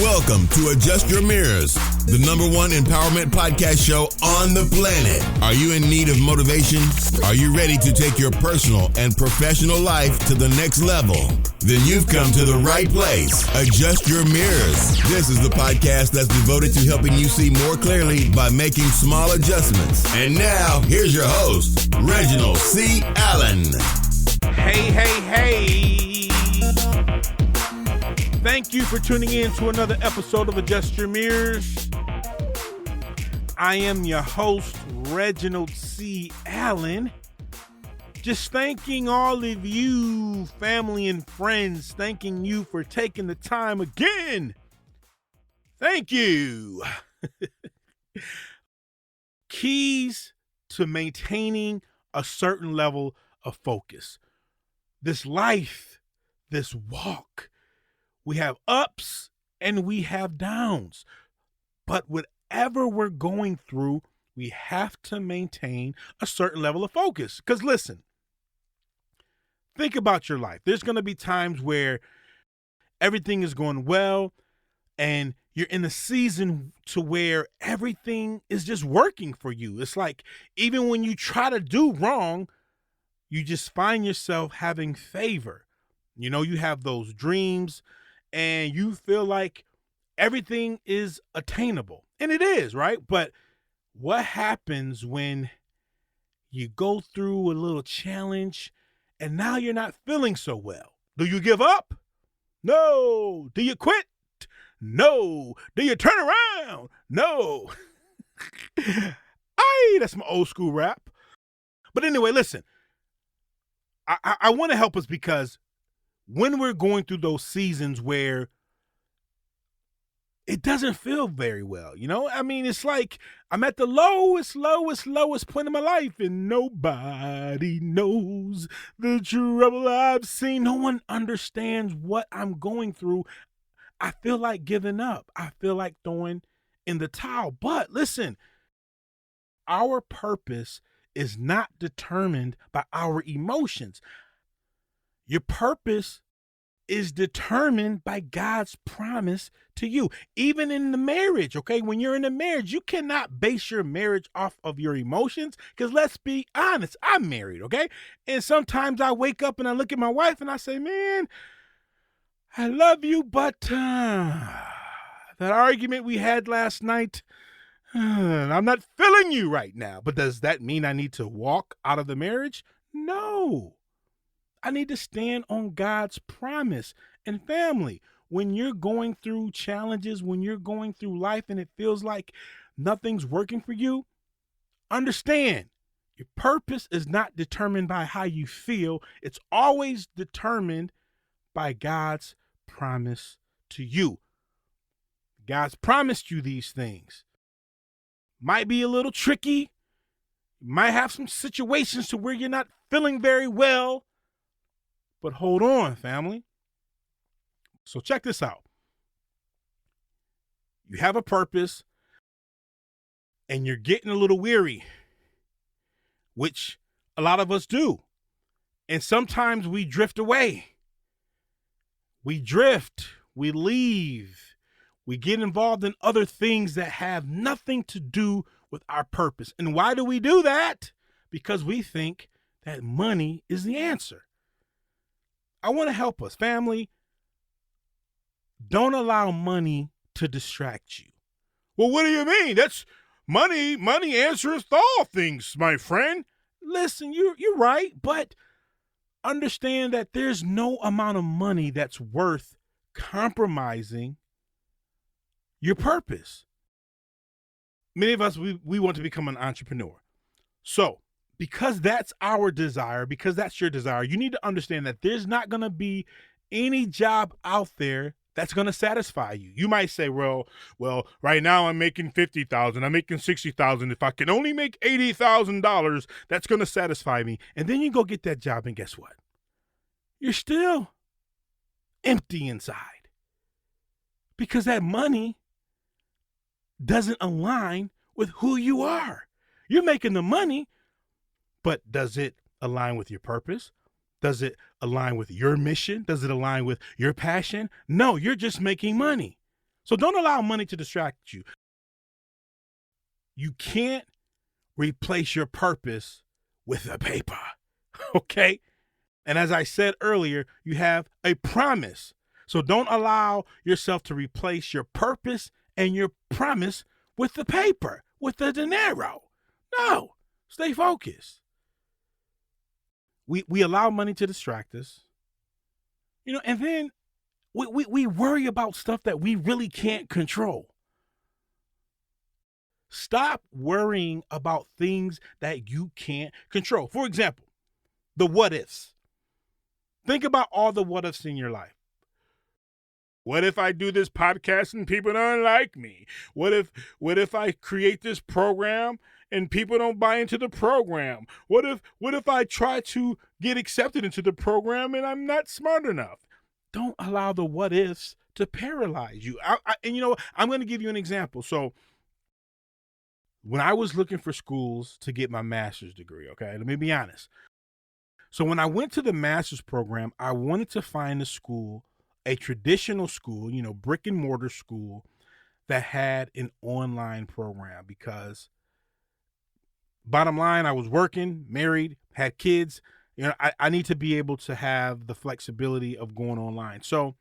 Welcome to Adjust Your Mirrors, the #1 empowerment podcast show on the planet. Are you in need of motivation? Are you ready to take your personal and professional life to the next level? Then you've come to the right place. Adjust Your Mirrors. This is the podcast that's devoted to helping you see more clearly by making small adjustments. And now, here's your host, Reginald C. Allen. Hey. Thank you for tuning in to another episode of Adjust Your Mirrors. I am your host, Reginald C. Allen. Just thanking all of you, family and friends, thanking you for taking the time again. Thank you. Keys to maintaining a certain level of focus. This life, this walk, we have ups and we have downs. But whatever we're going through, we have to maintain a certain level of focus. Because listen, think about your life. There's going to be times where everything is going well and you're in a season to where everything is just working for you. It's like even when you try to do wrong, you just find yourself having favor. You know, you have those dreams and you feel like everything is attainable. And it is, right? But what happens when you go through a little challenge and now you're not feeling so well? Do you give up? No. Do you quit? No. Do you turn around? No. That's my old school rap. But anyway, listen, I want to help us because when we're going through those seasons where it doesn't feel very well, you know? I mean, it's like I'm at the lowest point of my life and nobody knows the trouble I've seen. No one understands what I'm going through. I feel like giving up. I feel like throwing in the towel. But listen, our purpose is not determined by our emotions. Your purpose is determined by God's promise to you. Even in the marriage, okay? When you're in a marriage, you cannot base your marriage off of your emotions because let's be honest, I'm married, okay? And sometimes I wake up and I look at my wife and I say, man, I love you, but that argument we had last night, I'm not feeling you right now. But does that mean I need to walk out of the marriage? No. I need to stand on God's promise. And family, when you're going through challenges, when you're going through life and it feels like nothing's working for you, understand your purpose is not determined by how you feel. It's always determined by God's promise to you. God's promised you these things. Might be a little tricky. You might have some situations to where you're not feeling very well. But hold on, family. So check this out. You have a purpose and you're getting a little weary, which a lot of us do. And sometimes we drift away. We drift, we leave, we get involved in other things that have nothing to do with our purpose. And why do we do that? Because we think that money is the answer. I want to help us, family. Don't allow money to distract you. Well, what do you mean? That's money. Money answereth all things, my friend. Listen, you're right, but understand that there's no amount of money that's worth compromising your purpose. Many of us, we want to become an entrepreneur. So, because that's our desire, because that's your desire, you need to understand that there's not going to be any job out there that's going to satisfy you. You might say, well, right now I'm making $50,000, I'm making $60,000. If I can only make $80,000, that's going to satisfy me. And then you go get that job and guess what? You're still empty inside because that money doesn't align with who you are. You're making the money, but does it align with your purpose? Does it align with your mission? Does it align with your passion? No, you're just making money. So don't allow money to distract you. You can't replace your purpose with a paper. Okay? And as I said earlier, you have a promise. So don't allow yourself to replace your purpose and your promise with the paper, with the dinero. No, stay focused. We allow money to distract us, and then we worry about stuff that we really can't control. Stop worrying about things that you can't control. For example, the what ifs. Think about all the what ifs in your life. What if I do this podcast and people don't like me? What if I create this program and people don't buy into the program? What if I try to get accepted into the program and I'm not smart enough? Don't allow the what ifs to paralyze you. I'm going to give you an example. So when I was looking for schools to get my master's degree, okay, let me be honest. So when I went to the master's program, I wanted to find a traditional school, brick and mortar school that had an online program, because bottom line, I was working, married, had kids. I need to be able to have the flexibility of going online. So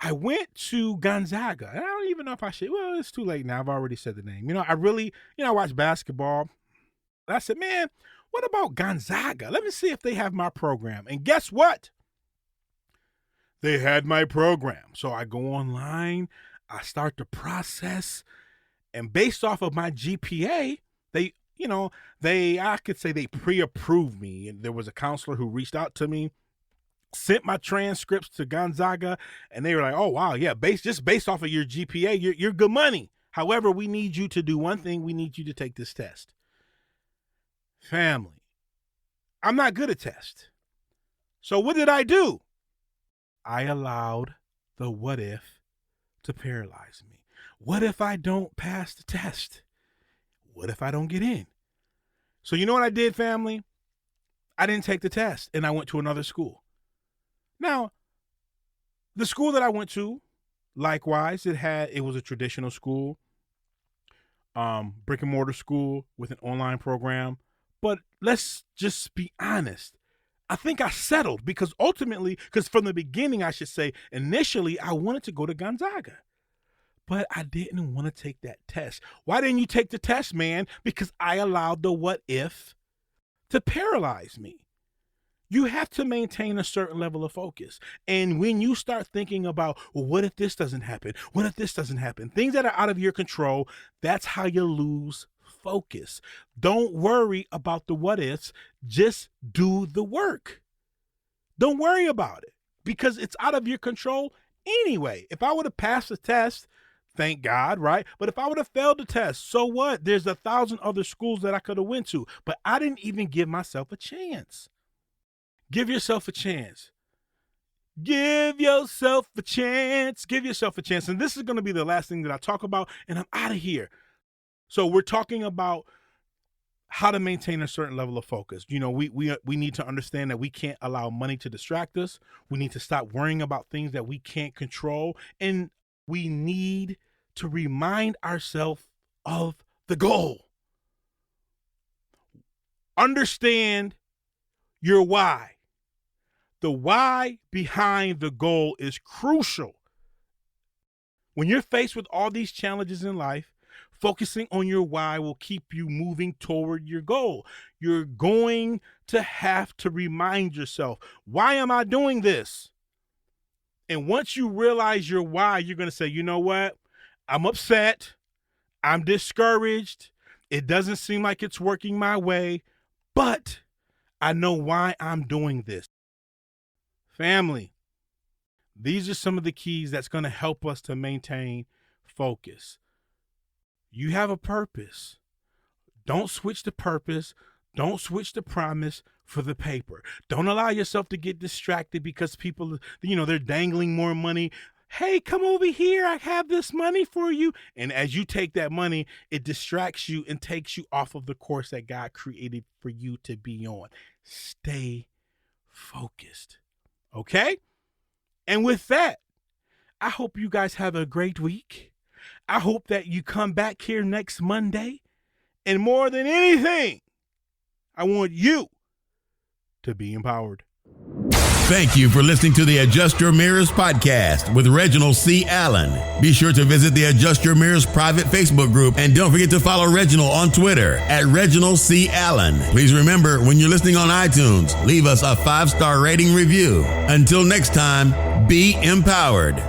I went to Gonzaga, and I don't even know if I should. Well, it's too late now. I've already said the name. I watch basketball. I said, man, what about Gonzaga? Let me see if they have my program. And guess what? They had my program. So I go online, I start the process, and based off of my GPA, they pre-approved me. And there was a counselor who reached out to me, sent my transcripts to Gonzaga, and they were like, oh, wow, yeah, based off of your GPA, you're good money. However, we need you to do one thing. We need you to take this test. Family, I'm not good at tests. So what did I do? I allowed the what if to paralyze me. What if I don't pass the test? What if I don't get in? So you know what I did, family? I didn't take the test, and I went to another school. Now, the school that I went to, likewise, it was a traditional school, brick and mortar school with an online program. But let's just be honest. I think I settled because from the beginning, I should say, initially, I wanted to go to Gonzaga. But I didn't want to take that test. Why didn't you take the test, man? Because I allowed the what if to paralyze me. You have to maintain a certain level of focus. And when you start thinking about, well, what if this doesn't happen? What if this doesn't happen? Things that are out of your control, that's how you lose focus. Don't worry about the what ifs. Just do the work. Don't worry about it because it's out of your control anyway. If I would have passed the test, thank God, right? But if I would have failed the test, so what? There's 1,000 other schools that I could have went to, but I didn't even give myself a chance. Give yourself a chance. Give yourself a chance. Give yourself a chance. And this is going to be the last thing that I talk about, and I'm out of here. So we're talking about how to maintain a certain level of focus. We need to understand that we can't allow money to distract us. We need to stop worrying about things that we can't control. And we need to remind ourselves of the goal. Understand your why. The why behind the goal is crucial. When you're faced with all these challenges in life, focusing on your why will keep you moving toward your goal. You're going to have to remind yourself, why am I doing this? And once you realize your why, you're going to say, you know what? I'm upset. I'm discouraged. It doesn't seem like it's working my way, but I know why I'm doing this. Family, these are some of the keys that's going to help us to maintain focus. You have a purpose. Don't switch the purpose. Don't switch the promise for the paper. Don't allow yourself to get distracted because people, they're dangling more money. Hey, come over here. I have this money for you. And as you take that money, it distracts you and takes you off of the course that God created for you to be on. Stay focused. Okay? And with that, I hope you guys have a great week. I hope that you come back here next Monday. And more than anything, I want you to be empowered. Thank you for listening to the Adjust Your Mirrors podcast with Reginald C. Allen. Be sure to visit the Adjust Your Mirrors private Facebook group, and don't forget to follow Reginald on Twitter at Reginald C. Allen. Please remember, when you're listening on iTunes, leave us a 5-star rating review. Until next time, be empowered.